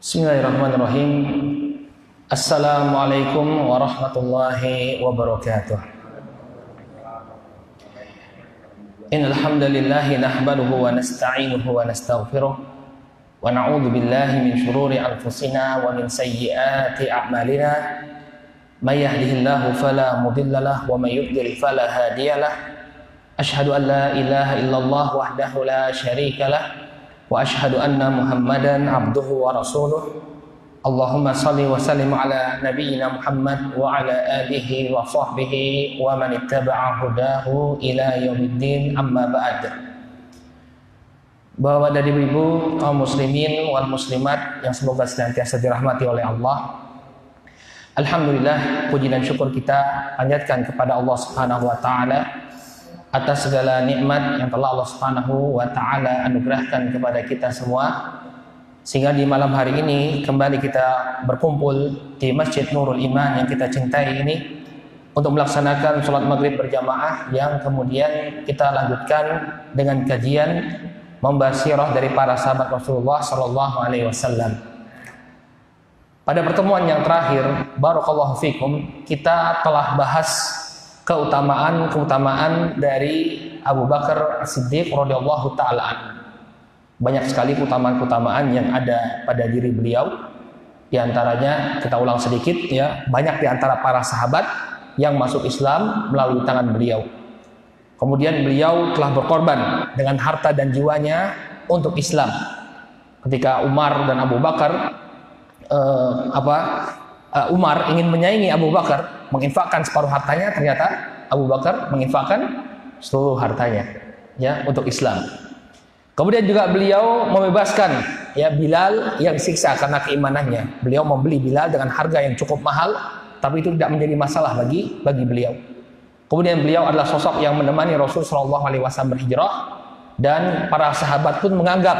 Bismillahirrahmanirrahim. Assalamualaikum warahmatullahi wabarakatuh. Innal hamdalillahi nahmaduhu wa nasta'inuhu wa nastaghfiruh wa na'udzu billahi min shururi anfusina wa min sayyiati a'malina. May yahdihillahu fala mudilla lahu wa may yudlil fala hadiyalah. Asyhadu an la ilaha illallah wahdahu la syarika lah wa asyhadu anna Muhammadan abduhu wa rasuluh. Allahumma salli wa sallim ala nabiyyina Muhammad wa ala alihi wa sahbihi wa man ittaba'a hudahu ila yaumiddin, amma ba'd. Bapak dan ibu kaum muslimin wal muslimat yang semoga senantiasa dirahmati oleh Allah. Alhamdulillah, puji dan syukur kita panjatkan kepada Allah Subhanahu wa taala atas segala nikmat yang telah Allah Subhanahu wa taala anugerahkan kepada kita semua, sehingga di malam hari ini kembali kita berkumpul di Masjid Nurul Iman yang kita cintai ini untuk melaksanakan sholat maghrib berjamaah yang kemudian kita lanjutkan dengan kajian membahas sirah dari para sahabat Rasulullah sallallahu alaihi wasallam. Pada pertemuan yang terakhir, barakallahu fikum, kita telah bahas keutamaan dari Abu Bakar As-Siddiq radhiyallahu taala anhu. Banyak sekali keutamaan-keutamaan yang ada pada diri beliau. Di antaranya kita ulang sedikit ya, banyak di antara para sahabat yang masuk Islam melalui tangan beliau. Kemudian beliau telah berkorban dengan harta dan jiwanya untuk Islam. Ketika Umar dan Abu Bakar Umar ingin menyaingi Abu Bakar, menginfakkan separuh hartanya, ternyata Abu Bakar menginfakkan seluruh hartanya ya untuk Islam. Kemudian juga beliau membebaskan ya Bilal yang disiksa karena keimanannya. Beliau membeli Bilal dengan harga yang cukup mahal, tapi itu tidak menjadi masalah bagi beliau. Kemudian beliau adalah sosok yang menemani Rasul sallallahu alaihi wasallam berhijrah, dan para sahabat pun menganggap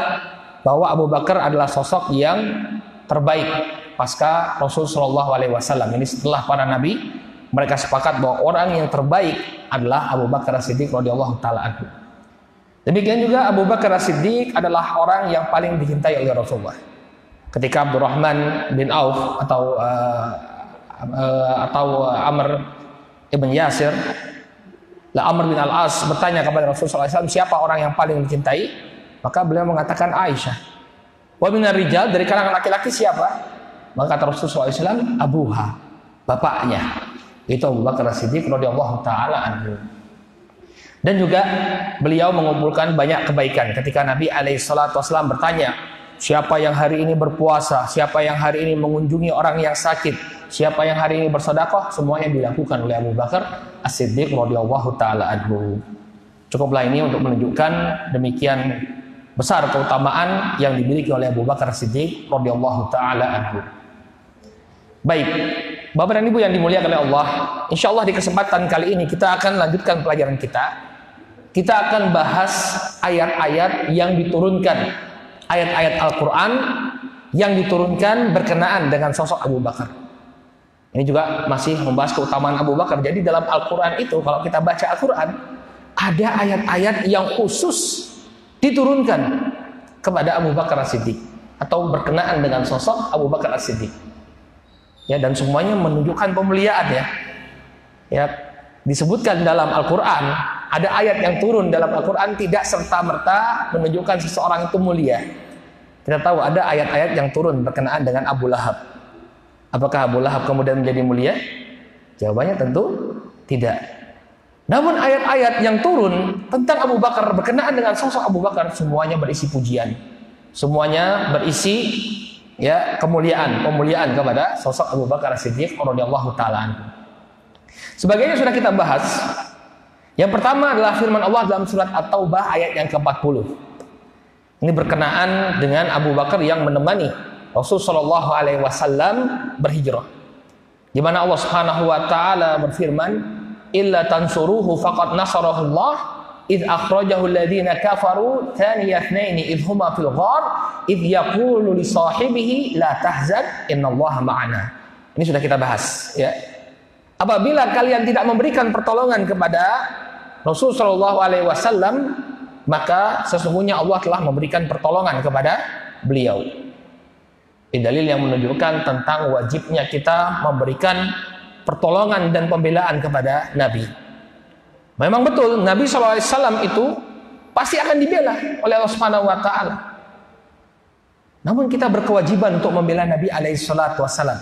bahwa Abu Bakar adalah sosok yang terbaik pasca Rasul sallallahu alaihi wasallam. Ini setelah para nabi, mereka sepakat bahwa orang yang terbaik adalah Abu Bakar As-Siddiq radhiyallahu taala anhu. Demikian juga Abu Bakar As-Siddiq adalah orang yang paling dicintai oleh Rasulullah. Ketika Abdurrahman bin Auf atau Amr ibn Yasir, Amr bin Al-As bertanya kepada Rasulullah SAW, siapa orang yang paling dicintai? Maka beliau mengatakan Aisyah. Wa minar rijal, dari kalangan laki-laki siapa? Maka kata Rasulullah SAW, abuha, bapaknya. Itu Abu Bakar As-Siddiq radhiyallahu taala anhu. Dan juga beliau mengumpulkan banyak kebaikan. Ketika Nabi SAW bertanya, siapa yang hari ini berpuasa, siapa yang hari ini mengunjungi orang yang sakit, siapa yang hari ini bersedekah, semuanya dilakukan oleh Abu Bakar As-Siddiq radhiyallahu taala anhu. Cukuplah ini untuk menunjukkan demikian besar keutamaan yang dimiliki oleh Abu Bakar As-Siddiq radhiyallahu taala anhu. Baik, Bapak dan Ibu yang dimuliakan oleh Allah, insya Allah di kesempatan kali ini kita akan lanjutkan pelajaran kita. Kita akan bahas ayat-ayat yang diturunkan, ayat-ayat Al-Quran yang diturunkan berkenaan dengan sosok Abu Bakar. Ini juga masih membahas keutamaan Abu Bakar. Jadi dalam Al-Quran itu, kalau kita baca Al-Quran, ada ayat-ayat yang khusus diturunkan kepada Abu Bakar As-Siddiq atau berkenaan dengan sosok Abu Bakar As-Siddiq. Ya, dan semuanya menunjukkan pemuliaan ya. Ya, disebutkan dalam Al-Quran, ada ayat yang turun dalam Al-Quran tidak serta-merta menunjukkan seseorang itu mulia. Kita tahu ada ayat-ayat yang turun berkenaan dengan Abu Lahab. Apakah Abu Lahab kemudian menjadi mulia? Jawabannya tentu tidak. Namun ayat-ayat yang turun tentang Abu Bakar berkenaan dengan sosok Abu Bakar semuanya berisi pujian. Semuanya berisi ya pemuliaan kepada sosok Abu Bakar As-Siddiq radhiyallahu taala anhu. Sebagainya sudah kita bahas. Yang pertama adalah firman Allah dalam surat At-Taubah ayat yang ke-40. Ini berkenaan dengan Abu Bakar yang menemani Rasul sallallahu alaihi wasallam berhijrah. Di mana Allah Subhanahu wa taala berfirman, "Illa tansuruhu faqad nasarahu Allah id akhrajahu alladziina kafaru thaniya itsnaini id huma fil ghar id yaqulu li sahibihi la tahzan innallaha ma'ana." Ini sudah kita bahas ya. Apabila kalian tidak memberikan pertolongan kepada Rasul sallallahu alaihi wasallam, maka sesungguhnya Allah telah memberikan pertolongan kepada beliau. Ini dalil yang menunjukkan tentang wajibnya kita memberikan pertolongan dan pembelaan kepada Nabi. Memang betul Nabi SAW itu pasti akan dibela oleh Allah Subhanahu wa taala. Namun kita berkewajiban untuk membela Nabi alaihi salatu wassalam,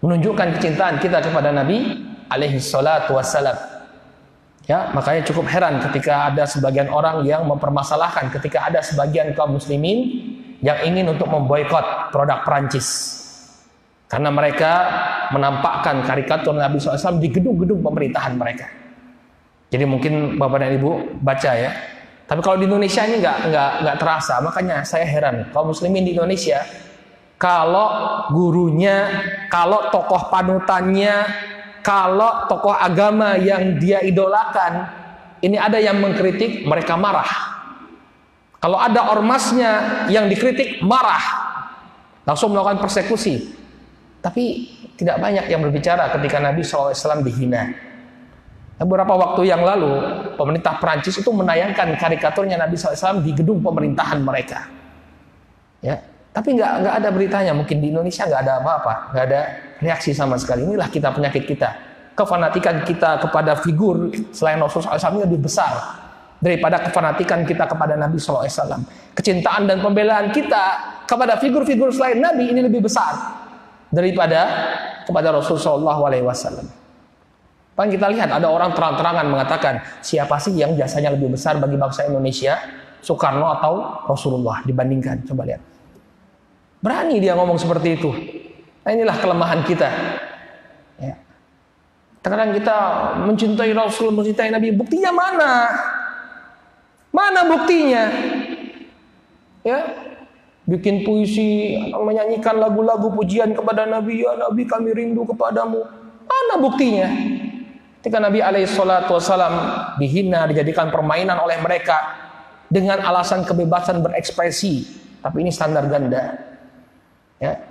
menunjukkan kecintaan kita kepada Nabi alaihi salatu wassalam. Ya, makanya cukup heran ketika ada sebagian orang yang mempermasalahkan ketika ada sebagian kaum muslimin yang ingin untuk memboikot produk Perancis karena mereka menampakkan karikatur Nabi SAW di gedung-gedung pemerintahan mereka. Jadi mungkin Bapak dan Ibu baca ya. Tapi kalau di Indonesia ini nggak terasa. Makanya saya heran kaum muslimin di Indonesia, kalau gurunya, kalau tokoh panutannya, kalau tokoh agama yang dia idolakan ini ada yang mengkritik, mereka marah. Kalau ada ormasnya yang dikritik, marah, langsung melakukan persekusi. Tapi tidak banyak yang berbicara ketika Nabi SAW dihina. Beberapa waktu yang lalu, pemerintah Perancis itu menayangkan karikaturnya Nabi SAW di gedung pemerintahan mereka. Ya, tapi nggak ada beritanya. Mungkin di Indonesia nggak ada apa-apa, nggak ada reaksi sama sekali. Inilah kita penyakit kita. Kefanatikan kita kepada figur selain Rasulullah SAW ini lebih besar daripada kefanatikan kita kepada Nabi SAW. Kecintaan dan pembelaan kita kepada figur-figur selain Nabi ini lebih besar daripada kepada Rasulullah SAW. Bahkan kita lihat ada orang terang-terangan mengatakan, siapa sih yang jasanya lebih besar bagi bangsa Indonesia, Soekarno atau Rasulullah dibandingkan? Coba lihat. Berani dia ngomong seperti itu. Nah, inilah kelemahan kita. Ya. Terkadang kita mencintai Rasul, mencintai Nabi, buktinya mana? Mana buktinya? Ya, bikin puisi, menyanyikan lagu-lagu pujian kepada Nabi, ya Nabi kami rindu kepadamu. Mana buktinya? Ketika Nabi alaihissalatu wassalam dihina, dijadikan permainan oleh mereka dengan alasan kebebasan berekspresi, tapi ini standar ganda. Ya.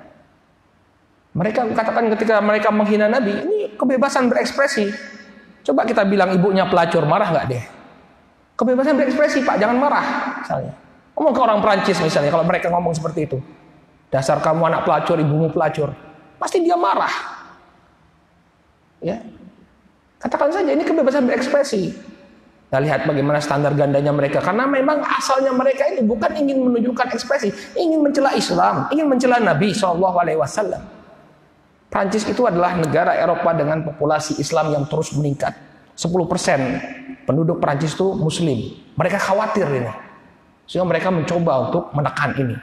Mereka katakan ketika mereka menghina Nabi, ini kebebasan berekspresi. Coba kita bilang ibunya pelacur, marah nggak deh? Kebebasan berekspresi Pak, jangan marah misalnya. Ngomong ke orang Perancis misalnya, kalau mereka ngomong seperti itu, dasar kamu anak pelacur, ibumu pelacur, pasti dia marah. Ya, katakan saja ini kebebasan berekspresi. Nah, lihat bagaimana standar gandanya mereka, karena memang asalnya mereka ini bukan ingin menunjukkan ekspresi, ingin mencela Islam, ingin mencela Nabi SAW. Prancis itu adalah negara Eropa dengan populasi Islam yang terus meningkat. 10% penduduk Prancis itu Muslim. Mereka khawatir ini, sehingga mereka mencoba untuk menekan ini.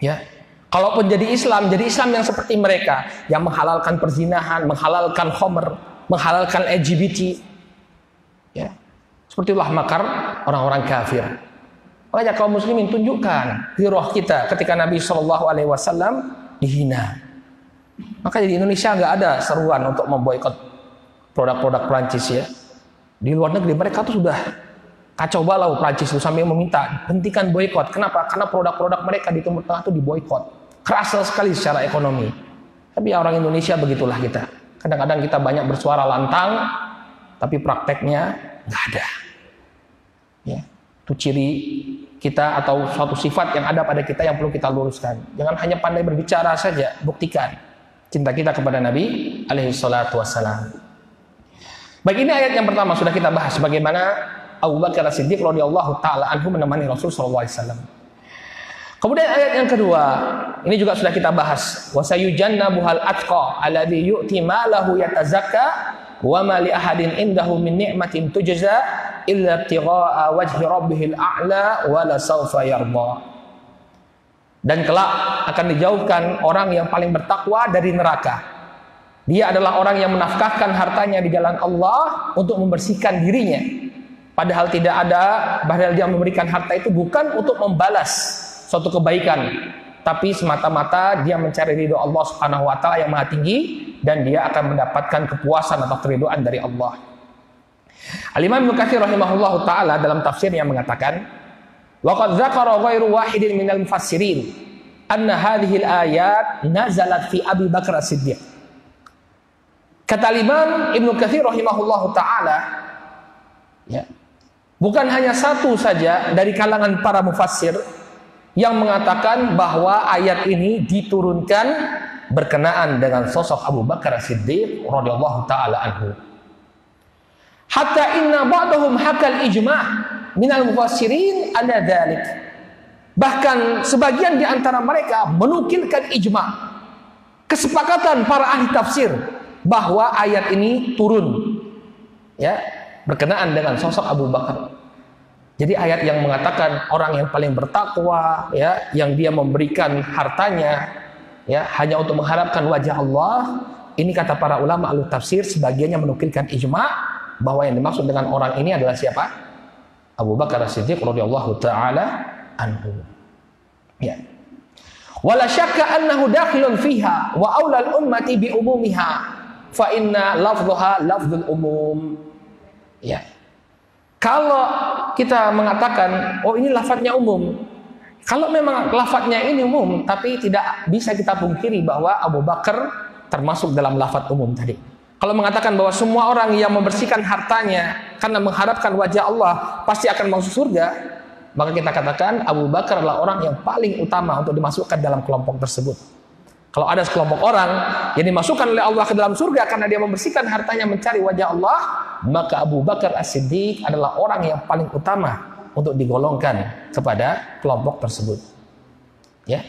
Ya, kalaupun jadi Islam yang seperti mereka, yang menghalalkan perzinahan, menghalalkan khamr, menghalalkan LGBT. Ya, seperti itulah makar orang-orang kafir. Makanya kaum muslimin tunjukkan roh kita ketika Nabi SAW dihina. Makanya di Indonesia nggak ada seruan untuk memboikot produk-produk Prancis ya. Di luar negeri mereka tuh sudah kacau balau Prancis itu sampai meminta hentikan boikot. Kenapa? Karena produk-produk mereka di Timur Tengah itu diboikot. Kerasa sekali secara ekonomi. Tapi orang Indonesia begitulah kita. Kadang-kadang kita banyak bersuara lantang, tapi prakteknya nggak ada. Ya, itu ciri kita atau suatu sifat yang ada pada kita yang perlu kita luruskan. Jangan hanya pandai berbicara saja, buktikan cinta kita kepada Nabi alaihi salatu wassalam. Baik, ini ayat yang pertama sudah kita bahas bagaimana Abu Bakar As-Siddiq radhiyallahu taala anhu menemani Rasul sallallahu alaihi wasallam. Kemudian ayat yang kedua, ini juga sudah kita bahas. Wa sayujannabuhal atqa alladhi yu'ti malahu yatazakka wa ma li ahadin indahu min ni'matin tujza illa ibtigha'a wajhi rabbihil a'la wa la sawfa yarda. Dan kelak akan dijauhkan orang yang paling bertakwa dari neraka. Dia adalah orang yang menafkahkan hartanya di jalan Allah untuk membersihkan dirinya. Padahal dia memberikan harta itu bukan untuk membalas suatu kebaikan, tapi semata-mata dia mencari ridho Allah Subhanahu wa taala yang Maha Tinggi, dan dia akan mendapatkan kepuasan atau keridhaan dari Allah. Al-Imam Ibnu Katsir rahimahullahu taala dalam tafsirnya mengatakan, wa qad dzakara ghairu wahidin minal mufassirin anna hadhihi al-ayat nazalat fi Abi Bakar As-Siddiq. Kata Imam Ibnu Katsir rahimahullahu taala, ya, bukan hanya satu saja dari kalangan para mufassir yang mengatakan bahwa ayat ini diturunkan berkenaan dengan sosok Abu Bakar As-Siddiq radhiyallahu taala anhu. Hatta inna ba'dahum hakal ijma' minal mufassirin ala dzalik. Bahkan sebagian di antara mereka menukilkan ijma', kesepakatan para ahli tafsir bahwa ayat ini turun ya berkenaan dengan sosok Abu Bakar. Jadi ayat yang mengatakan orang yang paling bertakwa ya, yang dia memberikan hartanya ya hanya untuk mengharapkan wajah Allah, ini kata para ulama ahli tafsir sebagiannya menukilkan ijma' bahwa yang dimaksud dengan orang ini adalah siapa? Abu Bakar As-Siddiq radhiyallahu taala anhu. Ya. Wala syakka annahu dakhilun fiha wa aula al-ummati bi umumiha fa inna lafdhaha lafdzul umum. Ya. Kalau kita mengatakan oh ini lafadznya umum, kalau memang lafadznya ini umum, tapi tidak bisa kita pungkiri bahwa Abu Bakar termasuk dalam lafadz umum tadi. Kalau mengatakan bahwa semua orang yang membersihkan hartanya karena mengharapkan wajah Allah pasti akan masuk surga, maka kita katakan Abu Bakar adalah orang yang paling utama untuk dimasukkan dalam kelompok tersebut. Kalau ada sekelompok orang yang dimasukkan oleh Allah ke dalam surga karena dia membersihkan hartanya mencari wajah Allah, maka Abu Bakar As-Siddiq adalah orang yang paling utama untuk digolongkan kepada kelompok tersebut. Ya.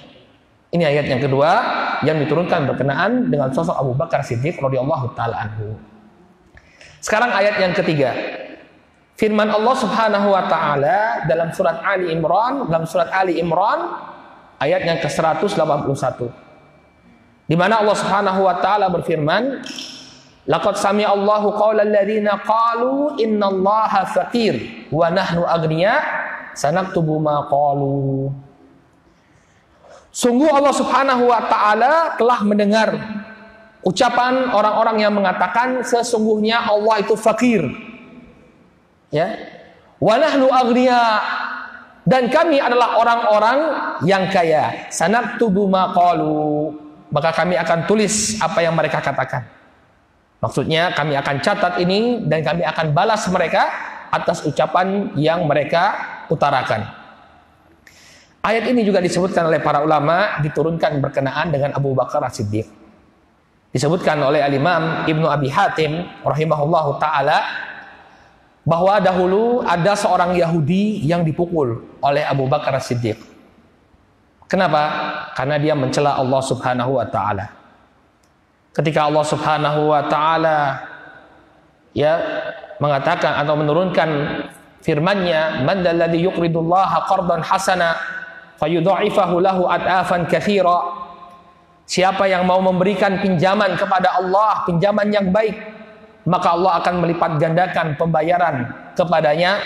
Ini ayat yang kedua yang diturunkan berkenaan dengan sosok Abu Bakar Siddiq radhiyallahu taala anhu. Sekarang ayat yang ketiga. Firman Allah Subhanahu wa taala dalam surat Ali Imran, ayat yang ke-181. Di mana Allah Subhanahu wa taala berfirman, laqad sami'a Allahu qaulal ladzina qalu innallaha faqir wa nahnu aghniya sanaktubu ma qalu. Sungguh Allah Subhanahu wa taala telah mendengar ucapan orang-orang yang mengatakan sesungguhnya Allah itu fakir. Ya. Wa nahnu aghniya, dan kami adalah orang-orang yang kaya. Sanaktubu ma qalu, maka kami akan tulis apa yang mereka katakan. Maksudnya kami akan catat ini dan kami akan balas mereka atas ucapan yang mereka utarakan. Ayat ini juga disebutkan oleh para ulama diturunkan berkenaan dengan Abu Bakar As-Siddiq. Disebutkan oleh Al-Imam Ibnu Abi Hatim rahimahullahu taala bahwa dahulu ada seorang Yahudi yang dipukul oleh Abu Bakar As-Siddiq. Kenapa? Karena dia mencela Allah Subhanahu wa taala. Ketika Allah Subhanahu wa taala ya mengatakan atau menurunkan firman-Nya, "Man dzalladzi yuqridullaha qardan hasana fayudha'ifahu lahu ad'afan katsira." Siapa yang mau memberikan pinjaman kepada Allah, pinjaman yang baik, maka Allah akan melipat gandakan pembayaran kepadanya,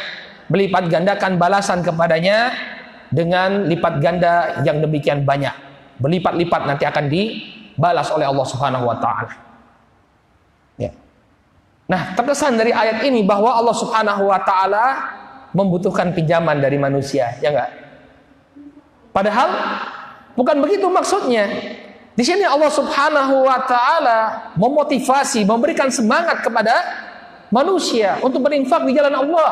melipat gandakan balasan kepadanya dengan lipat ganda yang demikian banyak. Berlipat-lipat nanti akan dibalas oleh Allah Subhanahu wa taala. Ya. Nah, terkesan dari ayat ini bahwa Allah Subhanahu wa taala membutuhkan pinjaman dari manusia, ya enggak? Padahal bukan begitu maksudnya. Di sini Allah Subhanahu wa taala memotivasi, memberikan semangat kepada manusia untuk berinfak di jalan Allah,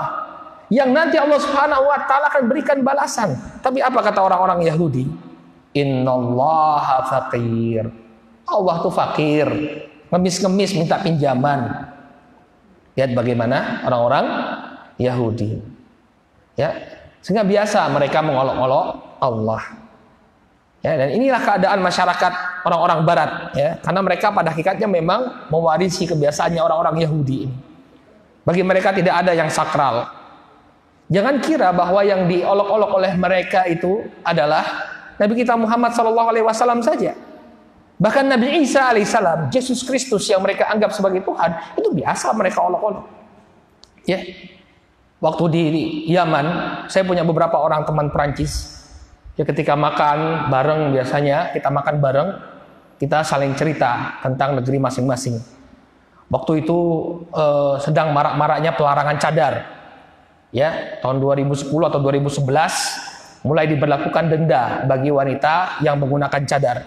yang nanti Allah Subhanahu wa taala akan berikan balasan. Tapi apa kata orang-orang Yahudi? Innallaha faqir. Allah itu fakir, ngemis-ngemis minta pinjaman. Lihat bagaimana orang-orang Yahudi. Ya, sehingga biasa mereka mengolok-olok Allah. Ya, dan inilah keadaan masyarakat orang-orang barat ya, karena mereka pada hakikatnya memang mewarisi kebiasaannya orang-orang Yahudi ini. Bagi mereka tidak ada yang sakral. Jangan kira bahwa yang diolok-olok oleh mereka itu adalah Nabi kita Muhammad SAW saja. Bahkan Nabi Isa alaihissalam, Yesus Kristus yang mereka anggap sebagai Tuhan, itu biasa mereka olok-olok. Ya, waktu di Yaman, saya punya beberapa orang teman Perancis. Ya, ketika makan bareng, biasanya kita makan bareng, kita saling cerita tentang negeri masing-masing. Waktu itu sedang marak-maraknya pelarangan cadar. Ya, tahun 2010 atau 2011 mulai diberlakukan denda bagi wanita yang menggunakan cadar.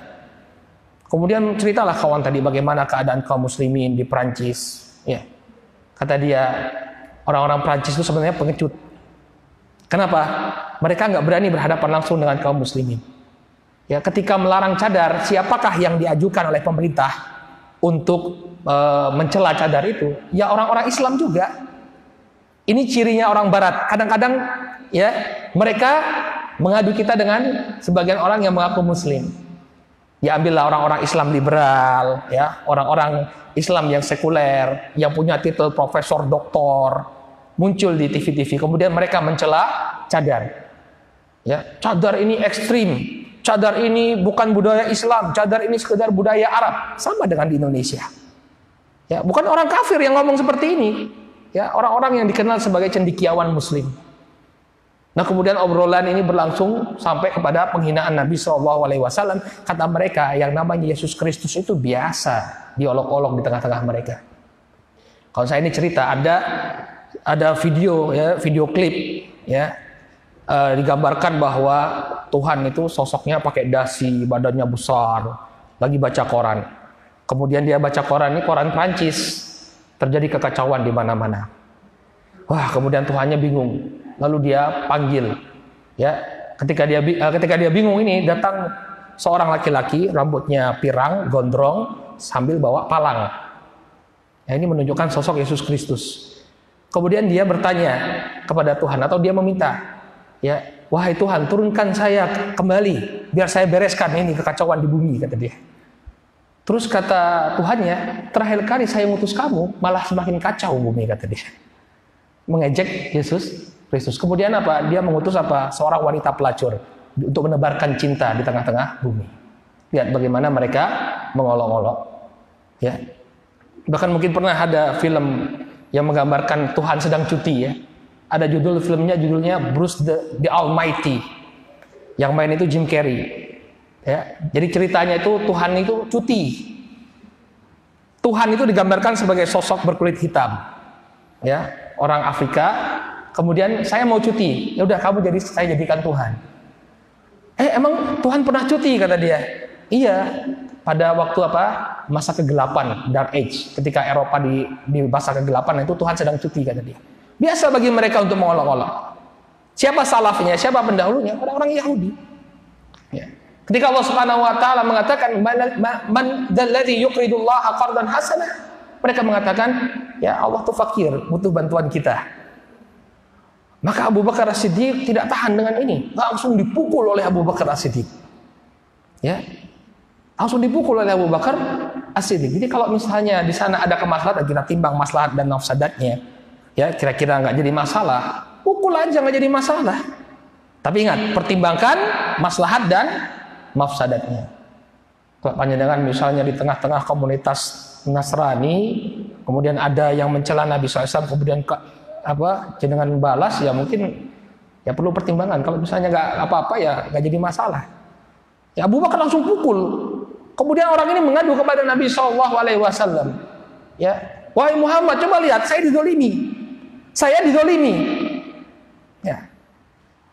Kemudian ceritalah kawan tadi bagaimana keadaan kaum muslimin di Perancis. Ya, kata dia orang-orang Perancis itu sebenarnya pengecut. Kenapa? Mereka nggak berani berhadapan langsung dengan kaum muslimin. Ya, ketika melarang cadar, siapakah yang diajukan oleh pemerintah untuk mencela cadar itu? Ya orang-orang Islam juga. Ini cirinya orang Barat. Kadang-kadang ya mereka mengadu kita dengan sebagian orang yang mengaku Muslim. Ya ambillah orang-orang Islam liberal, ya orang-orang Islam yang sekuler, yang punya titel profesor, doktor, muncul di TV-TV. Kemudian mereka mencela cadar. Ya, cadar ini ekstrim, cadar ini bukan budaya Islam, cadar ini sekedar budaya Arab. Sama dengan di Indonesia. Ya, bukan orang kafir yang ngomong seperti ini. Ya, orang-orang yang dikenal sebagai cendekiawan Muslim. Nah, kemudian obrolan ini berlangsung sampai kepada penghinaan Nabi SAW. Kata mereka, yang namanya Yesus Kristus itu biasa diolok-olok di tengah-tengah mereka. Kalau saya ini cerita, ada video, ya, video klip, ya. Digambarkan bahwa Tuhan itu sosoknya pakai dasi, badannya besar, lagi baca koran. Kemudian dia baca koran, ini koran Prancis, terjadi kekacauan di mana-mana. Wah, kemudian Tuhannya bingung, lalu dia panggil. Ya, ketika dia bingung ini, datang seorang laki-laki, rambutnya pirang, gondrong, sambil bawa palang. Ya, ini menunjukkan sosok Yesus Kristus. Kemudian dia bertanya kepada Tuhan, atau dia meminta, ya, wahai Tuhan, turunkan saya kembali biar saya bereskan ini kekacauan di bumi, kata dia. Terus kata Tuhannya, terakhir kali saya ngutus kamu malah semakin kacau bumi, kata dia. Mengejek Yesus Kristus. Kemudian apa? Dia mengutus seorang wanita pelacur untuk menebarkan cinta di tengah-tengah bumi. Lihat bagaimana mereka mengolok-olok. Ya. Bahkan mungkin pernah ada film yang menggambarkan Tuhan sedang cuti, ya. Ada judulnya Bruce the Almighty. Yang main itu Jim Carrey. Ya, jadi ceritanya itu Tuhan itu cuti. Tuhan itu digambarkan sebagai sosok berkulit hitam. Ya, orang Afrika. Kemudian saya mau cuti. Ya udah, saya jadikan Tuhan. Emang Tuhan pernah cuti, kata dia. Iya, pada waktu masa kegelapan, Dark Age, ketika Eropa di masa kegelapan itu Tuhan sedang cuti, kata dia. Biasa bagi mereka untuk mengolok-olok. Siapa salafnya, siapa pendahulunya? Orang-orang Yahudi. Ya. Ketika Allah Subhanahu wa taala mengatakan man dzalladzi yuqridullaha qardan hasanah, mereka mengatakan, ya Allah tuh fakir, butuh bantuan kita. Maka Abu Bakar As-Siddiq tidak tahan dengan ini, langsung dipukul oleh Abu Bakar As-Siddiq. Ya. Langsung dipukul oleh Abu Bakar As-Siddiq. Jadi kalau misalnya di sana ada kemaslahatan, kita timbang maslahat dan mafsadatnya. Ya, kira-kira nggak jadi masalah, pukul aja, nggak jadi masalah. Tapi ingat, pertimbangkan maslahat dan mafsadatnya. Kalau panjenengan misalnya di tengah-tengah komunitas Nasrani, kemudian ada yang mencela Nabi SAW, kemudian jenengan balas, ya mungkin ya perlu pertimbangan. Kalau misalnya nggak apa-apa, ya nggak jadi masalah. Ya Abu Bakar langsung pukul. Kemudian orang ini mengadu kepada Nabi SAW. Ya, wahai Muhammad, coba lihat, saya dizolimi. Ya.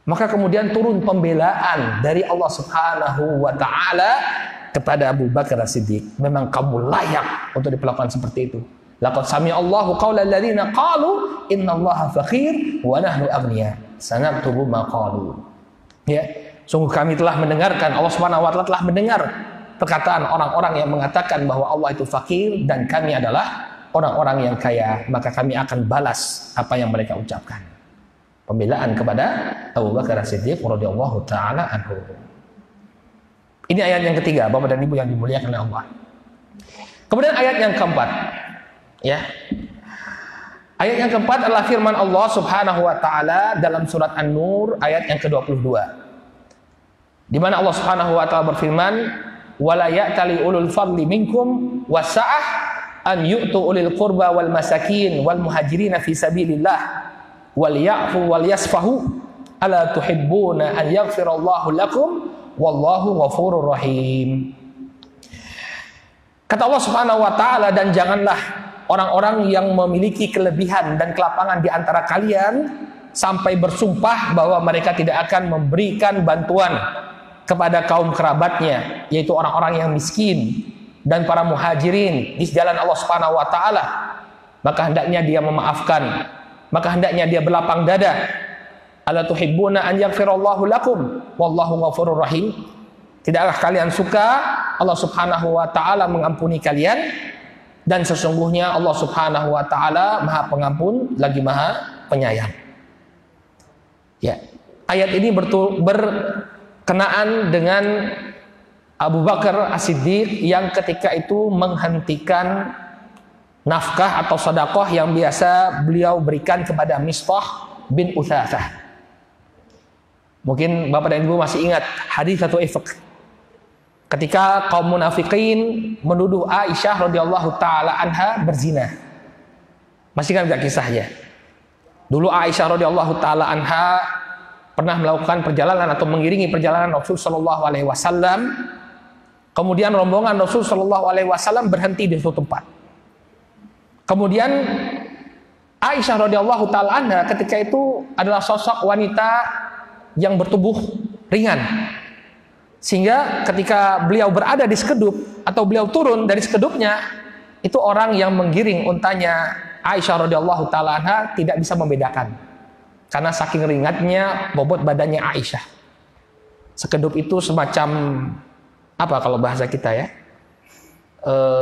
Maka kemudian turun pembelaan dari Allah Subhanahu wa taala kepada Abu Bakar As-Siddiq. Memang kamu layak untuk diperlakukan seperti itu. Laqad sami'allahu qaulal ladzina qalu innallaha faqir wa nahnu aghniya. Sanaktubu ma qalu. Ya, sungguh kami telah mendengarkan, Allah Subhanahu wa taala telah mendengar perkataan orang-orang yang mengatakan bahwa Allah itu fakir dan kami adalah orang-orang yang kaya, maka kami akan balas apa yang mereka ucapkan. Pembelaan kepada Abu Bakar As-Siddiq radhiyallahu taala anhu. Ini ayat yang ketiga, Bapak dan Ibu yang dimuliakan oleh Allah. Kemudian ayat yang keempat, ya. Ayat yang keempat adalah firman Allah Subhanahu wa taala dalam surat An-Nur ayat yang ke-22. Di mana Allah Subhanahu wa taala berfirman, "Wala ya'tali ulul fadli minkum wasa'ah an yu'tu ulil qurba wal masakin wal muhajirin fi sabilillah wal ya'fu wal yasfahu ala tuhibbuna an yaghfirallahu lakum wallahu ghafurur rahim." Kata Allah Subhanahu wa taala, dan janganlah orang-orang yang memiliki kelebihan dan kelapangan di antara kalian sampai bersumpah bahwa mereka tidak akan memberikan bantuan kepada kaum kerabatnya, yaitu orang-orang yang miskin dan para muhajirin di jalan Allah Subhanahu wa taala. Maka hendaknya dia memaafkan, maka hendaknya dia berlapang dada Ala tuhibbuna an yaghfirallahu lakum wallahu ghafurur rahim? Tidakkah kalian suka Allah Subhanahu wa taala mengampuni kalian, dan sesungguhnya Allah Subhanahu wa taala Maha Pengampun lagi Maha Penyayang. Ya, ayat ini berkenaan dengan Abu Bakar As-Siddiq yang ketika itu menghentikan nafkah atau sedekah yang biasa beliau berikan kepada Mistah bin Utsatsah. Mungkin Bapak dan Ibu masih ingat hadis satu ifk ketika kaum munafikin menuduh Aisyah radhiyallahu taala anha berzina. Masih ingat enggak kisahnya? Dulu Aisyah radhiyallahu taala anha pernah melakukan perjalanan atau mengiringi perjalanan Rasul sallallahu alaihi wasallam. Kemudian rombongan Rasul sallallahu alaihi wasallam berhenti di suatu tempat. Kemudian Aisyah radhiyallahu taala anha ketika itu adalah sosok wanita yang bertubuh ringan, sehingga ketika beliau berada di sekedup atau beliau turun dari sekedupnya, itu orang yang menggiring untanya Aisyah radhiyallahu taala anha tidak bisa membedakan karena saking ringannya bobot badannya Aisyah. Sekedup itu semacam apa kalau bahasa kita ya,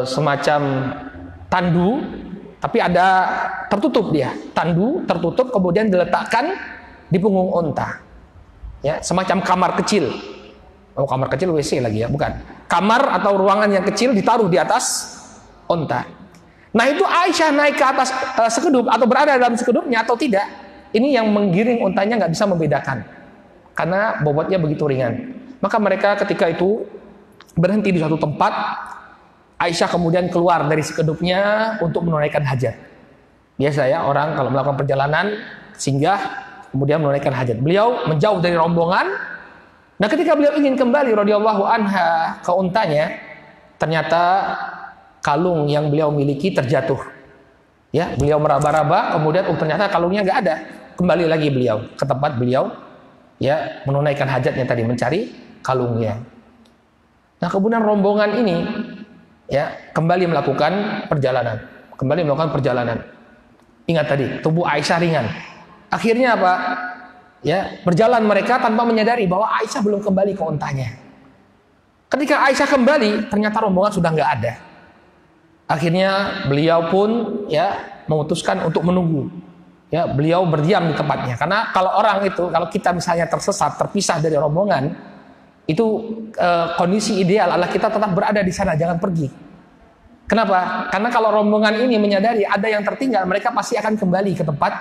semacam tandu, tapi ada tertutup dia, tandu tertutup kemudian diletakkan di punggung unta. Ya, semacam kamar kecil. Oh, kamar kecil WC lagi ya, bukan. Kamar atau ruangan yang kecil ditaruh di atas unta. Nah, itu Aisyah naik ke atas sekedup atau berada dalam sekedupnya atau tidak, ini yang menggiring untanya nggak bisa membedakan karena bobotnya begitu ringan. Maka mereka ketika itu berhenti di suatu tempat. Aisyah kemudian keluar dari sekedupnya untuk menunaikan hajat. Biasa ya, orang kalau melakukan perjalanan singgah kemudian menunaikan hajat. Beliau menjauh dari rombongan. Nah, ketika beliau ingin kembali radhiyallahu anha ke untanya, ternyata kalung yang beliau miliki terjatuh. Ya, beliau meraba-raba, kemudian ternyata kalungnya nggak ada. Kembali lagi beliau ke tempat beliau, ya, menunaikan hajatnya tadi, mencari kalungnya. Nah, kemudian rombongan ini ya kembali melakukan perjalanan. Ingat tadi, tubuh Aisyah ringan. Akhirnya apa? Ya, berjalan mereka tanpa menyadari bahwa Aisyah belum kembali ke untanya. Ketika Aisyah kembali, ternyata rombongan sudah nggak ada. Akhirnya beliau pun ya memutuskan untuk menunggu. Ya, beliau berdiam di tempatnya. Karena kalau kita misalnya tersesat, terpisah dari rombongan, itu kondisi ideal adalah kita tetap berada di sana, jangan pergi. Kenapa? Karena kalau rombongan ini menyadari ada yang tertinggal, mereka pasti akan kembali ke tempat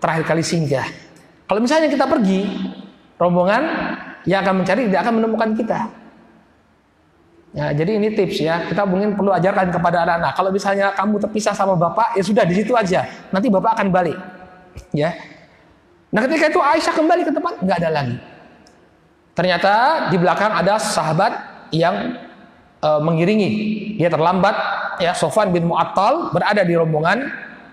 terakhir kali singgah. Kalau misalnya kita pergi, rombongan yang akan mencari tidak akan menemukan kita. Ya, jadi ini tips ya, kita mungkin perlu ajarkan kepada anak-anak. Kalau misalnya kamu terpisah sama bapak, ya sudah di situ aja. Nanti bapak akan balik. Ya. Nah, ketika itu Aisyah kembali ke tempat, nggak ada lagi. Ternyata di belakang ada sahabat yang mengiringi. Dia terlambat. Ya, Sofwan bin Mu'attal berada di rombongan,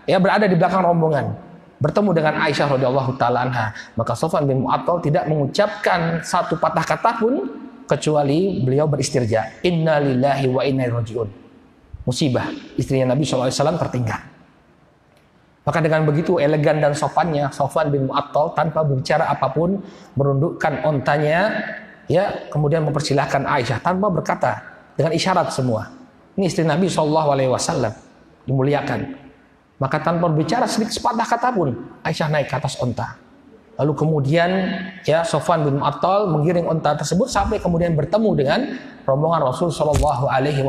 ya berada di belakang rombongan. Bertemu dengan Aisyah radhiyallahu taala anha, maka Sofwan bin Mu'attal tidak mengucapkan satu patah kata pun kecuali beliau beristirja, inna lillahi wa inna ilaihi rajiun. Musibah, istrinya Nabi SAW tertinggal. Maka dengan begitu elegan dan sopannya Sofwan bin Mu'attal tanpa berbicara apapun menundukkan ontanya, ya kemudian mempersilahkan Aisyah tanpa berkata, dengan isyarat semua. Ini istri Nabi SAW dimuliakan. Maka tanpa berbicara sedikit sepatah kata pun Aisyah naik ke atas onta. Lalu kemudian ya Sofwan bin Mu'attal menggiring onta tersebut sampai kemudian bertemu dengan rombongan Rasul Shallallahu Alaihi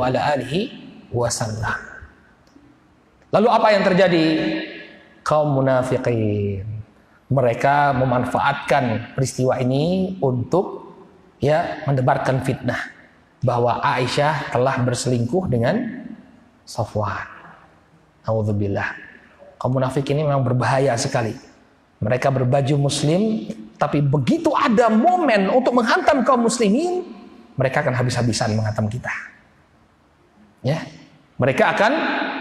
Wasallam. Lalu apa yang terjadi? Kaum munafikin mereka memanfaatkan peristiwa ini untuk ya mendebarkan fitnah bahwa Aisyah telah berselingkuh dengan Sofwan. Alhamdulillah. Kaum munafik ini memang berbahaya sekali. Mereka berbaju muslim, tapi begitu ada momen untuk menghantam kaum muslimin, mereka akan habis-habisan menghantam kita. Ya, mereka akan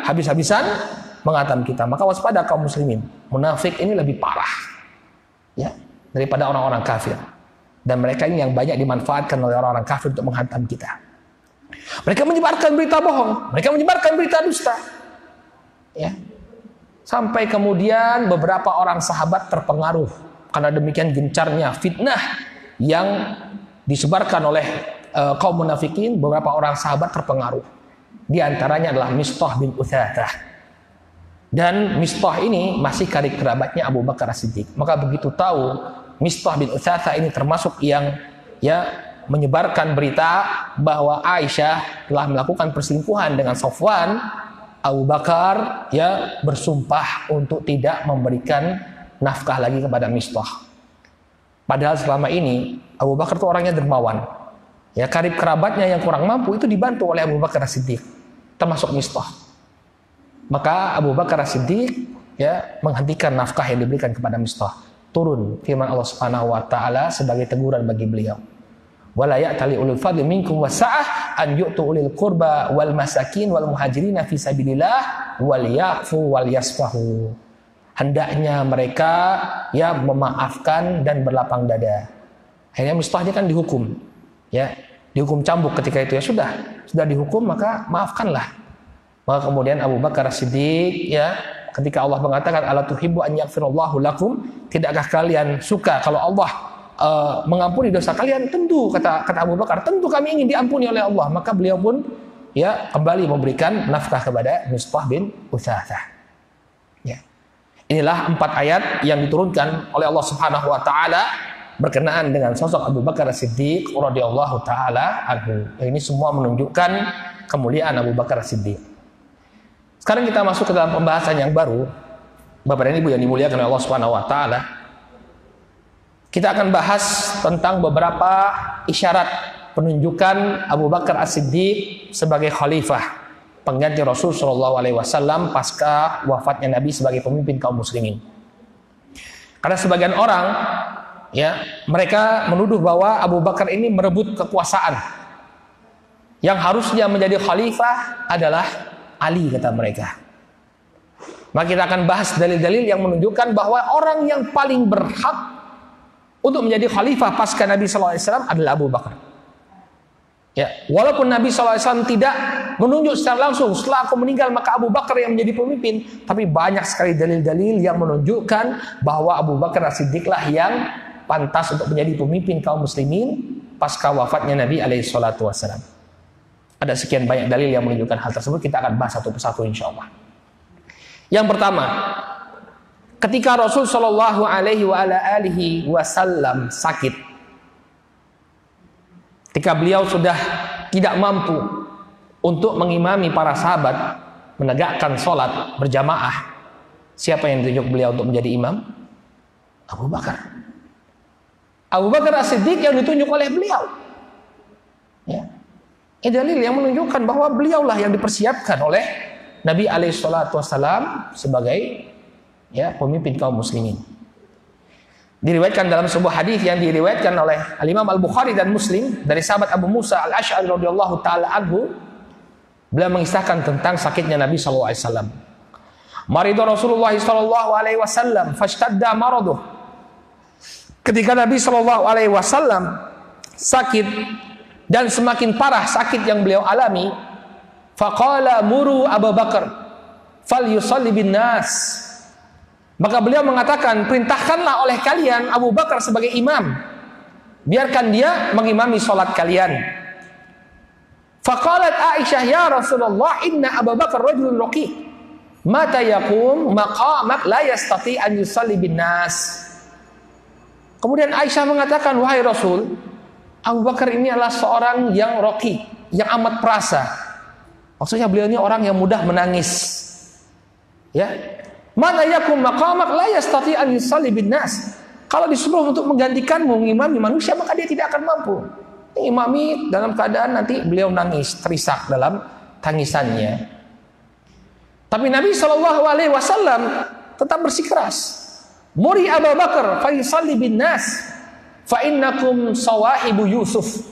habis-habisan menghantam kita. Maka waspada kaum muslimin. Munafik ini lebih parah, ya, daripada orang-orang kafir. Dan mereka ini yang banyak dimanfaatkan oleh orang-orang kafir untuk menghantam kita. Mereka menyebarkan berita bohong, mereka menyebarkan berita dusta. Ya. Sampai kemudian beberapa orang sahabat terpengaruh karena demikian gencarnya fitnah yang disebarkan oleh kaum munafikin, beberapa orang sahabat terpengaruh. Di antaranya adalah Mistah bin Utsatsah. Dan Mistah ini masih karib kerabatnya Abu Bakar As-Siddiq. Maka begitu tahu Mistah bin Utsatsah ini termasuk yang menyebarkan berita bahwa Aisyah telah melakukan perselingkuhan dengan Safwan, Abu Bakar bersumpah untuk tidak memberikan nafkah lagi kepada Mistah. Padahal selama ini Abu Bakar itu orangnya dermawan. Karib kerabatnya yang kurang mampu itu dibantu oleh Abu Bakar As-Siddiq, termasuk Mistah. Maka Abu Bakar As-Siddiq menghentikan nafkah yang diberikan kepada Mistah. Turun firman Allah Subhanahu wa taala sebagai teguran bagi beliau. Wala ya'tali ulul fadli minkum wasa'ah an yu'tu ulil qurba wal masakin wal muhajirin fi sabilillah wal ya'fu wal yasfahu. Hendaknya mereka memaafkan dan berlapang dada. Akhirnya Mistahnya kan dihukum. Dihukum cambuk ketika itu. Sudah dihukum, maka maafkanlah. Maka kemudian Abu Bakar As-Siddiq ketika Allah mengatakan ala tuhibbu an yaghfirallahu lakum, tidakkah kalian suka kalau Allah mengampuni dosa kalian? Tentu, kata Abu Bakar, tentu kami ingin diampuni oleh Allah. Maka beliau pun kembali memberikan nafkah kepada Mistah bin Utsatsah. Inilah 4 ayat yang diturunkan oleh Allah Subhanahu wa taala berkenaan dengan sosok Abu Bakar As-Siddiq radhiyallahu taala anhu. Ini semua menunjukkan kemuliaan Abu Bakar As-Siddiq. Sekarang kita masuk ke dalam pembahasan yang baru. Bapak dan Ibu yang dimuliakan oleh Allah Subhanahu wa taala. Kita akan bahas tentang beberapa isyarat penunjukan Abu Bakar As-Siddiq sebagai khalifah, pengganti Rasul Shallallahu Alaihi Wasallam pasca wafatnya Nabi sebagai pemimpin kaum muslimin. Karena sebagian orang mereka menuduh bahwa Abu Bakar ini merebut kekuasaan. Yang harusnya menjadi khalifah adalah Ali, kata mereka. Maka kita akan bahas dalil-dalil yang menunjukkan bahwa orang yang paling berhak untuk menjadi khalifah pasca Nabi Shallallahu Alaihi Wasallam adalah Abu Bakar. Walaupun Nabi SAW tidak menunjuk secara langsung setelah aku meninggal maka Abu Bakar yang menjadi pemimpin, tapi banyak sekali dalil-dalil yang menunjukkan bahwa Abu Bakar As-Siddiq lah yang pantas untuk menjadi pemimpin kaum muslimin pasca wafatnya Nabi SAW. Ada sekian banyak dalil yang menunjukkan hal tersebut. Kita akan bahas satu persatu insyaAllah. Yang pertama, ketika Rasul Shallallahu Alaihi Wasallam sakit, ketika beliau sudah tidak mampu untuk mengimami para sahabat menegakkan sholat berjamaah, siapa yang ditunjuk beliau untuk menjadi imam? Abu Bakar. Abu Bakar As-Siddiq yang ditunjuk oleh beliau. Ini dalil yang menunjukkan bahwa beliaulah yang dipersiapkan oleh Nabi SAW sebagai pemimpin kaum muslimin. Diriwayatkan dalam sebuah hadis yang diriwayatkan oleh Al-Imam Al-Bukhari dan Muslim dari sahabat Abu Musa Al-Asy'ari radhiyallahu taala anhu, beliau mengisahkan tentang sakitnya Nabi sallallahu alaihi wasallam. Marida Rasulullah sallallahu alaihi wasallam fashtadda maraduh. Ketika Nabi sallallahu alaihi wasallam sakit dan semakin parah sakit yang beliau alami, faqala muru Abu Bakar falyusalli bin nas. Maka beliau mengatakan, perintahkanlah oleh kalian Abu Bakar sebagai imam, biarkan dia mengimami sholat kalian. Faqalat Aisyah, ya Rasulullah, inna Abu Bakar rajulun raqi, mata yaqum maqamak la yastati an yusalli bin nas. Kemudian Aisyah mengatakan, wahai Rasul, Abu Bakar ini adalah seorang yang raqi, yang amat perasa. Maksudnya beliau ini orang yang mudah menangis. Mata yakum maqamak la yastati an yusalli bin nas. Kalau disuruh untuk menggantikanmu mengimami manusia, maka dia tidak akan mampu. Imami dalam keadaan nanti beliau nangis, terisak dalam tangisannya. Tapi Nabi SAW tetap bersikeras. Muri Abu Bakar fa yusalli bin nas fa innakum sawahibu Yusuf.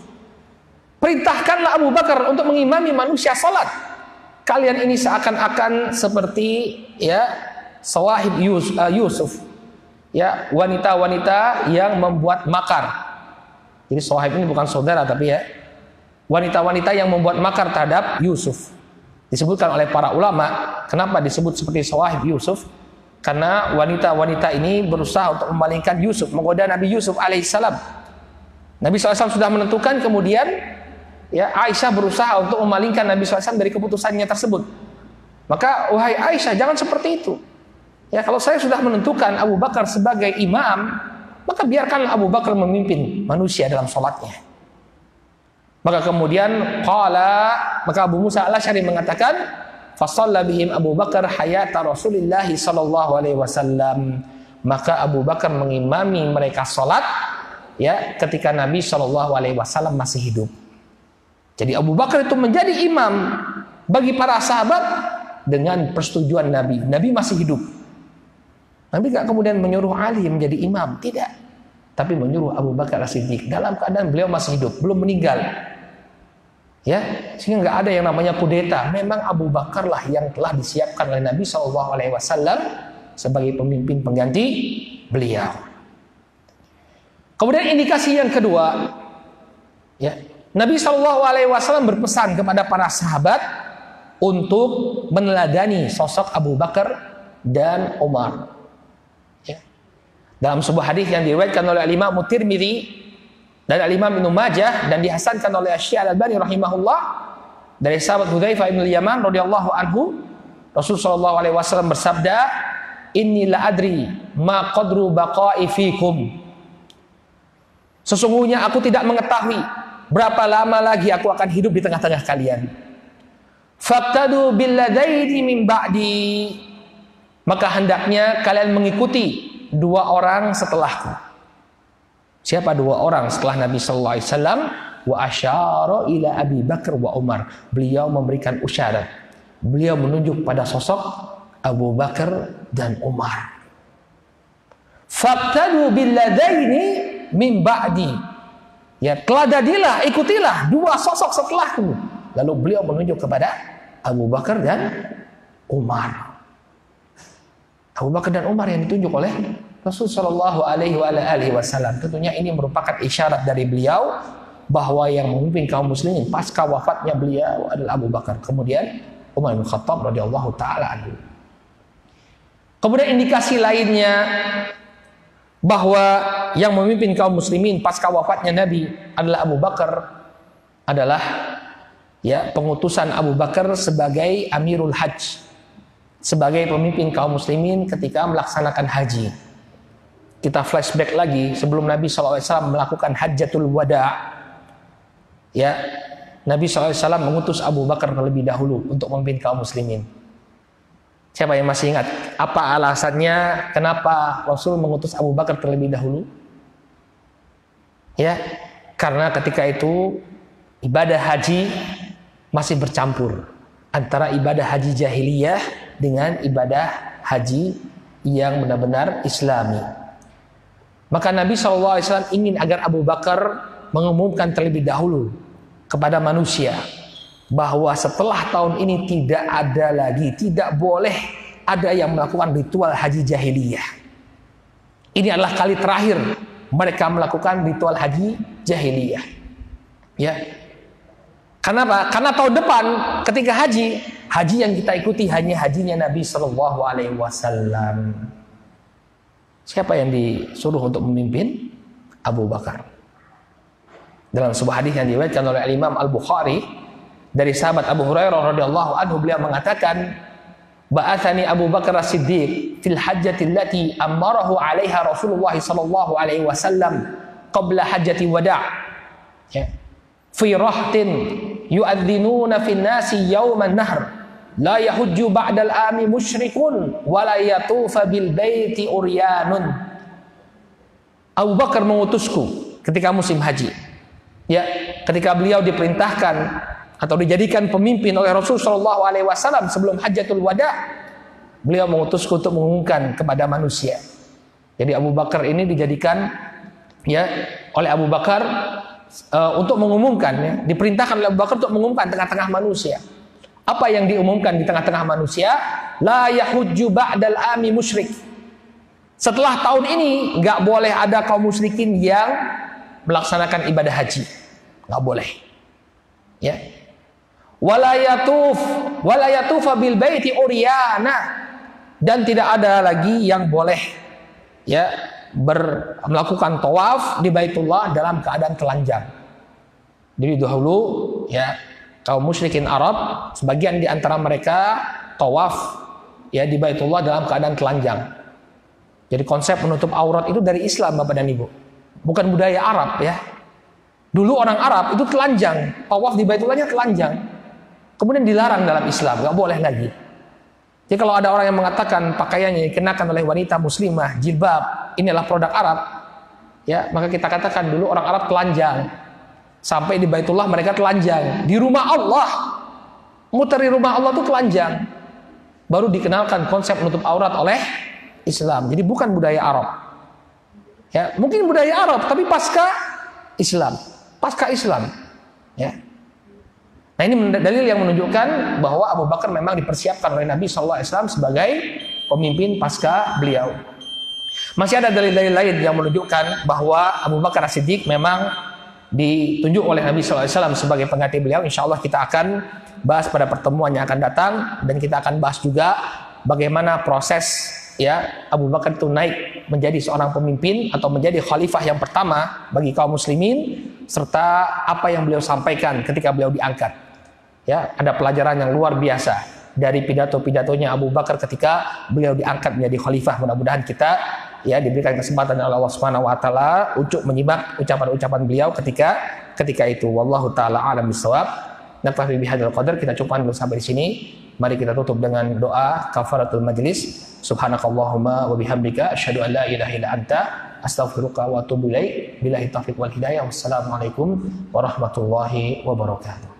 Perintahkanlah Abu Bakar untuk mengimami manusia salat. Kalian ini seakan-akan seperti sawahib Yusuf, wanita-wanita yang membuat makar. Jadi sawahib ini bukan saudara, tapi wanita-wanita yang membuat makar terhadap Yusuf. Disebutkan oleh para ulama, kenapa disebut seperti sawahib Yusuf? Karena wanita-wanita ini berusaha untuk memalingkan Yusuf, menggoda Nabi Yusuf alaihissalam. Nabi SAW sudah menentukan, kemudian ya Aisyah berusaha untuk memalingkan Nabi SAW dari keputusannya tersebut. Maka wahai Aisyah, jangan seperti itu. Ya, kalau saya sudah menentukan Abu Bakar sebagai imam, maka biarkanlah Abu Bakar memimpin manusia dalam sholatnya. Maka kemudian maka Abu Musa al-Asy'ari mengatakan, fasalla bihim Abu Bakar hayata Rasulillah sallallahu alaihi wasallam. Maka Abu Bakar mengimami mereka salat ya ketika Nabi sallallahu alaihi wasallam masih hidup. Jadi Abu Bakar itu menjadi imam bagi para sahabat dengan persetujuan Nabi. Nabi masih hidup. Nabi tidak kemudian menyuruh Ali menjadi imam, tidak. Tapi menyuruh Abu Bakar As-Siddiq dalam keadaan beliau masih hidup, belum meninggal. Ya, sehingga nggak ada yang namanya kudeta. Memang Abu Bakar lah yang telah disiapkan oleh Nabi SAW sebagai pemimpin pengganti beliau. Kemudian indikasi yang kedua, ya, Nabi SAW berpesan kepada para sahabat untuk meneladani sosok Abu Bakar dan Umar. Ya. Dalam sebuah hadis yang diriwayatkan oleh Imam Tirmidzi dan Al-Imam Ibnu Majah dan dihasankan oleh Syekh Al-Albani rahimahullah dari sahabat Hudzaifah bin Yaman radhiyallahu anhu, Rasulullah sallallahu alaihi wasallam bersabda, "Inni la adri ma qadru baqa'i fikum." Sesungguhnya aku tidak mengetahui berapa lama lagi aku akan hidup di tengah-tengah kalian. Faqtadu bil ladaini min ba'di. Maka hendaknya kalian mengikuti dua orang setelahku. Siapa dua orang setelah Nabi sallallahu alaihi wasallam? Wa asyara ila Abi Bakar wa Umar. Beliau memberikan isyarat. Beliau menunjuk pada sosok Abu Bakar dan Umar. Faqtadu bil ladaini min ba'di. Ya, teladanilah, ikutilah dua sosok setelahku. Lalu beliau menunjuk kepada Abu Bakar dan Umar. Abu Bakar dan Umar yang ditunjuk oleh Rasulullah Shallallahu Alaihi Wasallam. Tentunya ini merupakan isyarat dari beliau bahwa yang memimpin kaum muslimin pasca wafatnya beliau adalah Abu Bakar. Kemudian Umar bin Khattab radhiyallahu taala anhu. Kemudian indikasi lainnya bahwa yang memimpin kaum muslimin pasca wafatnya Nabi adalah Abu Bakar adalah ya pengutusan Abu Bakar sebagai Amirul Hajj, sebagai pemimpin kaum muslimin ketika melaksanakan haji. Kita flashback lagi sebelum Nabi SAW melakukan Hajjatul Wada, ya Nabi SAW mengutus Abu Bakar terlebih dahulu untuk memimpin kaum muslimin. Siapa yang masih ingat apa alasannya kenapa Rasul mengutus Abu Bakar terlebih dahulu? Ya, karena ketika itu ibadah haji masih bercampur antara ibadah haji jahiliyah dengan ibadah haji yang benar-benar Islami. Maka Nabi SAW ingin agar Abu Bakar mengumumkan terlebih dahulu kepada manusia bahwa setelah tahun ini tidak ada lagi, tidak boleh ada yang melakukan ritual haji jahiliyah. Ini adalah kali terakhir mereka melakukan ritual haji jahiliyah. Ya. Kenapa? Karena tahun depan ketika haji yang kita ikuti hanya hajinya Nabi Shallallahu Alaihi Wasallam. Siapa yang disuruh untuk memimpin? Abu Bakar. Dalam sebuah hadis yang diriwayatkan oleh Imam Al-Bukhari dari sahabat Abu Hurairah radhiyallahu anhu, beliau mengatakan, "Ba'athani Abu Bakar As-Siddiq fil hajjati allati amarahu 'alaiha Rasulullah sallallahu alaihi wasallam qabla hajjati wada'." Ya. Fi rahtin yu'adzinuna fin nasi yauman nahr. La yahujju ba'dal ami musyrikun wa la yatufa bil baiti uryanun. Abu Bakar mengutusku ketika musim haji. Ya, ketika beliau diperintahkan atau dijadikan pemimpin oleh Rasul sallallahu alaihi wasallam sebelum Hajjatul Wada, beliau mengutusku untuk mengumumkan kepada manusia. Jadi Abu Bakar ini dijadikan ya oleh Abu Bakar untuk mengumumkan, ya, diperintahkan oleh Abu Bakar untuk mengumumkan tengah-tengah manusia. Apa yang diumumkan di tengah-tengah manusia? La yahujju ba'dal ami musyrik. Setelah tahun ini nggak boleh ada kaum musyrikin yang melaksanakan ibadah haji, nggak boleh. Ya. Wala yatufa bil baiti uryana, Dan tidak ada lagi yang boleh ya melakukan tawaf di Baitullah dalam keadaan telanjang. Jadi dahulu ya kaum musyrikin Arab, sebagian di antara mereka tawaf ya di Baitullah dalam keadaan telanjang. Jadi konsep menutup aurat itu dari Islam, Bapak dan Ibu, bukan budaya Arab ya. Dulu orang Arab itu telanjang, tawaf di Baitullahnya telanjang. Kemudian dilarang dalam Islam, nggak boleh lagi. Jadi kalau ada orang yang mengatakan pakaiannya dikenakan oleh wanita muslimah, jilbab, inilah produk Arab, ya maka kita katakan dulu orang Arab telanjang. Sampai di Baitullah mereka telanjang. Di rumah Allah, muter di rumah Allah itu telanjang. Baru dikenalkan konsep menutup aurat oleh Islam. Jadi bukan budaya Arab. Ya, mungkin budaya Arab, tapi pasca Islam. Pasca Islam. Ya. Nah ini dalil yang menunjukkan bahwa Abu Bakar memang dipersiapkan oleh Nabi SAW sebagai pemimpin pasca beliau. Masih ada dalil-dalil lain yang menunjukkan bahwa Abu Bakar As-Siddiq memang ditunjuk oleh Nabi SAW sebagai pengganti beliau. Insya Allah kita akan bahas pada pertemuan yang akan datang, dan kita akan bahas juga bagaimana proses ya Abu Bakar itu naik menjadi seorang pemimpin atau menjadi khalifah yang pertama bagi kaum muslimin, serta apa yang beliau sampaikan ketika beliau diangkat. Ya, ada pelajaran yang luar biasa dari pidato-pidatonya Abu Bakar ketika beliau diangkat menjadi khalifah. Mudah-mudahan kita ya diberikan kesempatan oleh Allah Subhanahu wa taala untuk menyimak ucapan-ucapan beliau ketika itu. Wallahu taala alam bisawab. Naktafi bihadzal qadar, kita cukupkan dulu sampai di sini. Mari kita tutup dengan doa kafaratul majlis. Subhanakallahumma wa bihamdika asyhadu an la ilaha illa anta astaghfiruka wa atubu ilaik. Billahi taufiq wal hidayah. Wassalamualaikum warahmatullahi wabarakatuh.